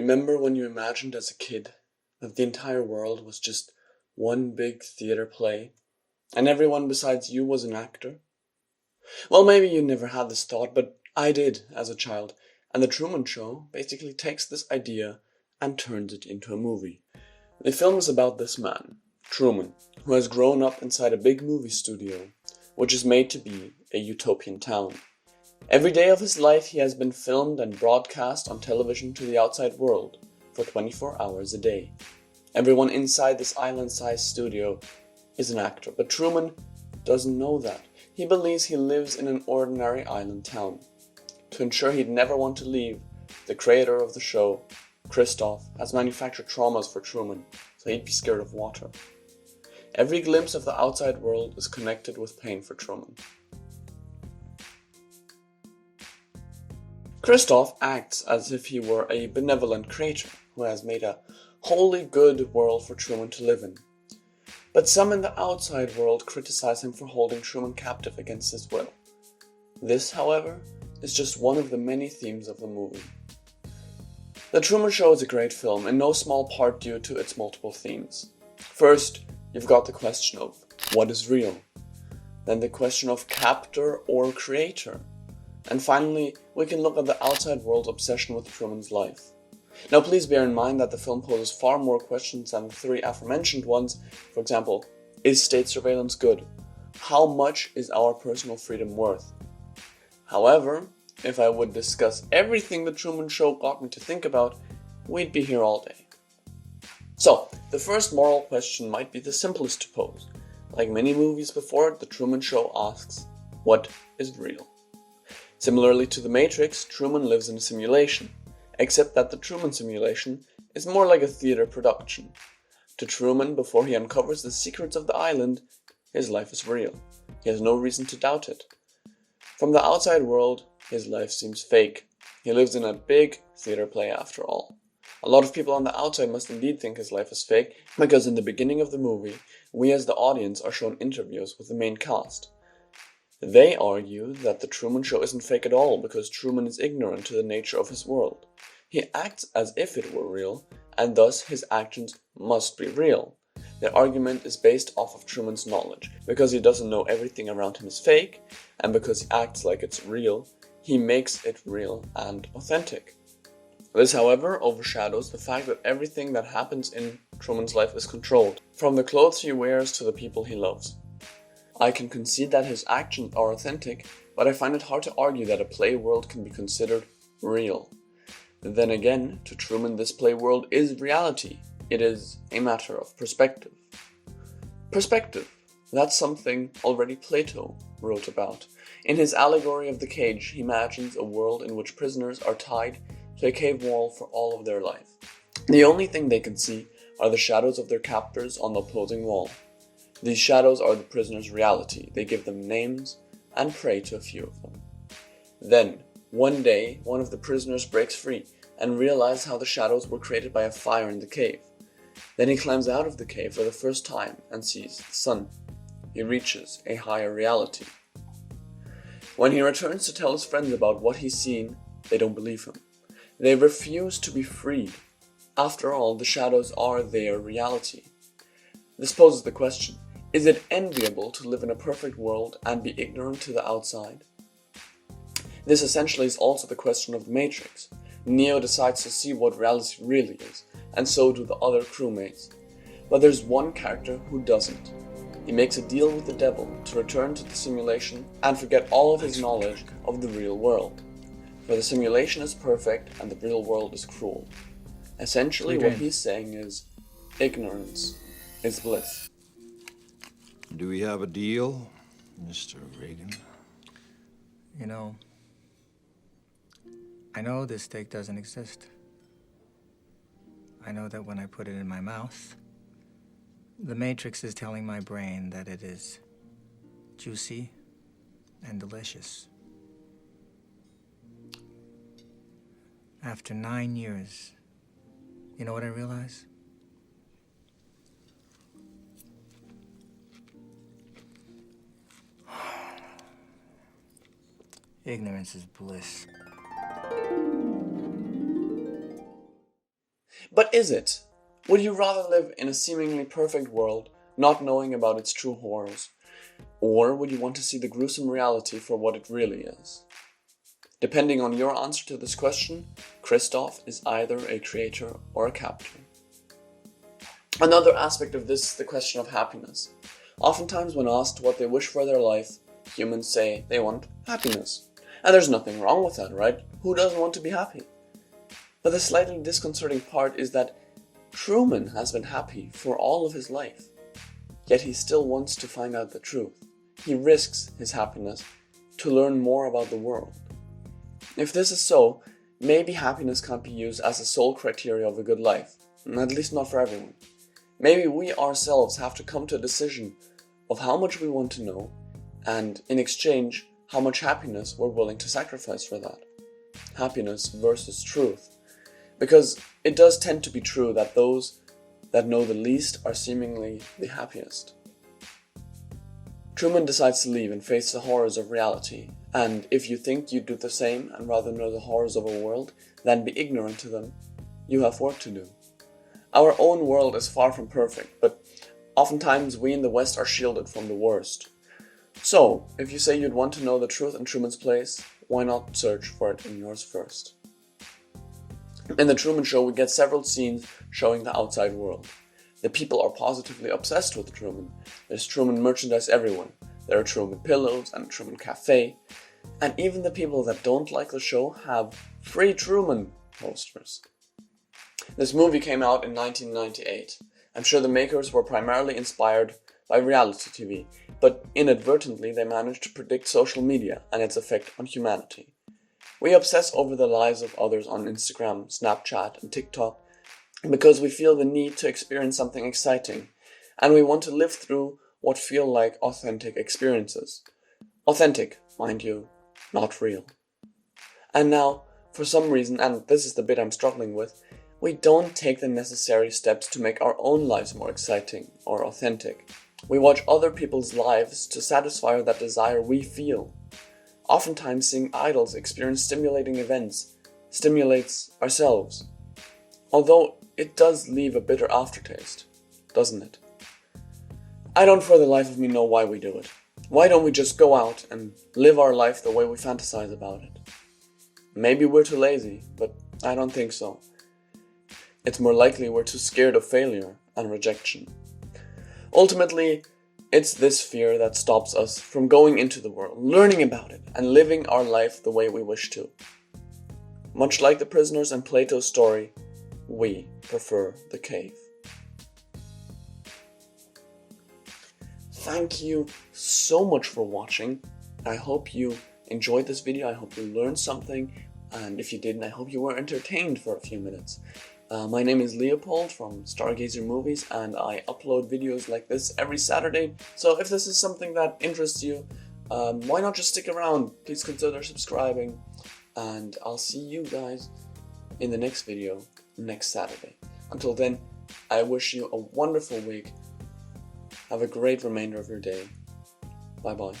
Remember when you imagined as a kid that the entire world was just one big theater play, and everyone besides you was an actor? Well, maybe you never had this thought, but I did as a child, and The Truman Show basically takes this idea and turns it into a movie. The film is about this man, Truman, who has grown up inside a big movie studio, which is made to be a utopian town. Every day of his life he has been filmed and broadcast on television to the outside world for 24 hours a day. Everyone inside this island-sized studio is an actor, but Truman doesn't know that. He believes he lives in an ordinary island town. To ensure he'd never want to leave, the creator of the show, Christoph, has manufactured traumas for Truman, so he'd be scared of water. Every glimpse of the outside world is connected with pain for Truman. Christoph acts as if he were a benevolent creator who has made a wholly good world for Truman to live in. But some in the outside world criticize him for holding Truman captive against his will. This, however, is just one of the many themes of the movie. The Truman Show is a great film, in no small part due to its multiple themes. First, you've got the question of what is real, then the question of captor or creator, and finally, we can look at the outside world's obsession with Truman's life. Now please bear in mind that the film poses far more questions than the three aforementioned ones. For example, is state surveillance good? How much is our personal freedom worth? However, if I would discuss everything the Truman Show got me to think about, we'd be here all day. So, the first moral question might be the simplest to pose. Like many movies before it, the Truman Show asks, what is real? Similarly to The Matrix, Truman lives in a simulation, except that the Truman simulation is more like a theater production. To Truman, before he uncovers the secrets of the island, his life is real. He has no reason to doubt it. From the outside world, his life seems fake. He lives in a big theater play after all. A lot of people on the outside must indeed think his life is fake, because in the beginning of the movie, we as the audience are shown interviews with the main cast. They argue that the Truman Show isn't fake at all because Truman is ignorant to the nature of his world. He acts as if it were real, and thus his actions must be real. Their argument is based off of Truman's knowledge. Because he doesn't know everything around him is fake, and because he acts like it's real, he makes it real and authentic. This, however, overshadows the fact that everything that happens in Truman's life is controlled, from the clothes he wears to the people he loves. I can concede that his actions are authentic, but I find it hard to argue that a play world can be considered real. Then again, to Truman, this play world is reality. It is a matter of perspective. Perspective, that's something already Plato wrote about. In his allegory of the cage, he imagines a world in which prisoners are tied to a cave wall for all of their life. The only thing they can see are the shadows of their captors on the opposing wall. These shadows are the prisoners' reality. They give them names and prey to a few of them. Then, one day, one of the prisoners breaks free and realizes how the shadows were created by a fire in the cave. Then he climbs out of the cave for the first time and sees the sun. He reaches a higher reality. When he returns to tell his friends about what he's seen, they don't believe him. They refuse to be freed. After all, the shadows are their reality. This poses the question, is it enviable to live in a perfect world and be ignorant to the outside? This essentially is also the question of the Matrix. Neo decides to see what reality really is, and so do the other crewmates. But there's one character who doesn't. He makes a deal with the devil to return to the simulation and forget all of his knowledge of the real world. For the simulation is perfect and the real world is cruel. Essentially what he's saying is, ignorance is bliss. Do we have a deal, Mr. Reagan? You know, I know this steak doesn't exist. I know that when I put it in my mouth, the Matrix is telling my brain that it is juicy and delicious. After 9 years, you know what I realize? Ignorance is bliss. But is it? Would you rather live in a seemingly perfect world, not knowing about its true horrors? Or would you want to see the gruesome reality for what it really is? Depending on your answer to this question, Christoph is either a creator or a captor. Another aspect of this is the question of happiness. Oftentimes when asked what they wish for their life, humans say they want happiness. And there's nothing wrong with that, right? Who doesn't want to be happy? But the slightly disconcerting part is that Truman has been happy for all of his life. Yet he still wants to find out the truth. He risks his happiness to learn more about the world. If this is so, maybe happiness can't be used as a sole criteria of a good life, at least not for everyone. Maybe we ourselves have to come to a decision of how much we want to know, and in exchange, how much happiness we're willing to sacrifice for that. Happiness versus truth. Because it does tend to be true that those that know the least are seemingly the happiest. Truman decides to leave and face the horrors of reality, and if you think you'd do the same and rather know the horrors of a world than be ignorant to them, you have work to do. Our own world is far from perfect, but oftentimes we in the West are shielded from the worst. So, if you say you'd want to know the truth in Truman's place, why not search for it in yours first? In the Truman Show, we get several scenes showing the outside world. The people are positively obsessed with Truman. There's Truman merchandise everywhere. There are Truman pillows and a Truman cafe. And even the people that don't like the show have free Truman posters. This movie came out in 1998. I'm sure the makers were primarily inspired by reality TV, but inadvertently they managed to predict social media and its effect on humanity. We obsess over the lives of others on Instagram, Snapchat, and TikTok because we feel the need to experience something exciting, and we want to live through what feel like authentic experiences. Authentic, mind you, not real. And now, for some reason, and this is the bit I'm struggling with, we don't take the necessary steps to make our own lives more exciting or authentic. We watch other people's lives to satisfy that desire we feel. Oftentimes, seeing idols experience stimulating events stimulates ourselves. Although it does leave a bitter aftertaste, doesn't it? I don't for the life of me know why we do it. Why don't we just go out and live our life the way we fantasize about it? Maybe we're too lazy, but I don't think so. It's more likely we're too scared of failure and rejection. Ultimately, it's this fear that stops us from going into the world, learning about it, and living our life the way we wish to. Much like the prisoners in Plato's story, we prefer the cave. Thank you so much for watching. I hope you enjoyed this video. I hope you learned something. And if you didn't, I hope you were entertained for a few minutes. My name is Leopold from Stargazer Movies, and I upload videos like this every Saturday. So if this is something that interests you, why not just stick around? Please consider subscribing, and I'll see you guys in the next video next Saturday. Until then, I wish you a wonderful week. Have a great remainder of your day. Bye bye.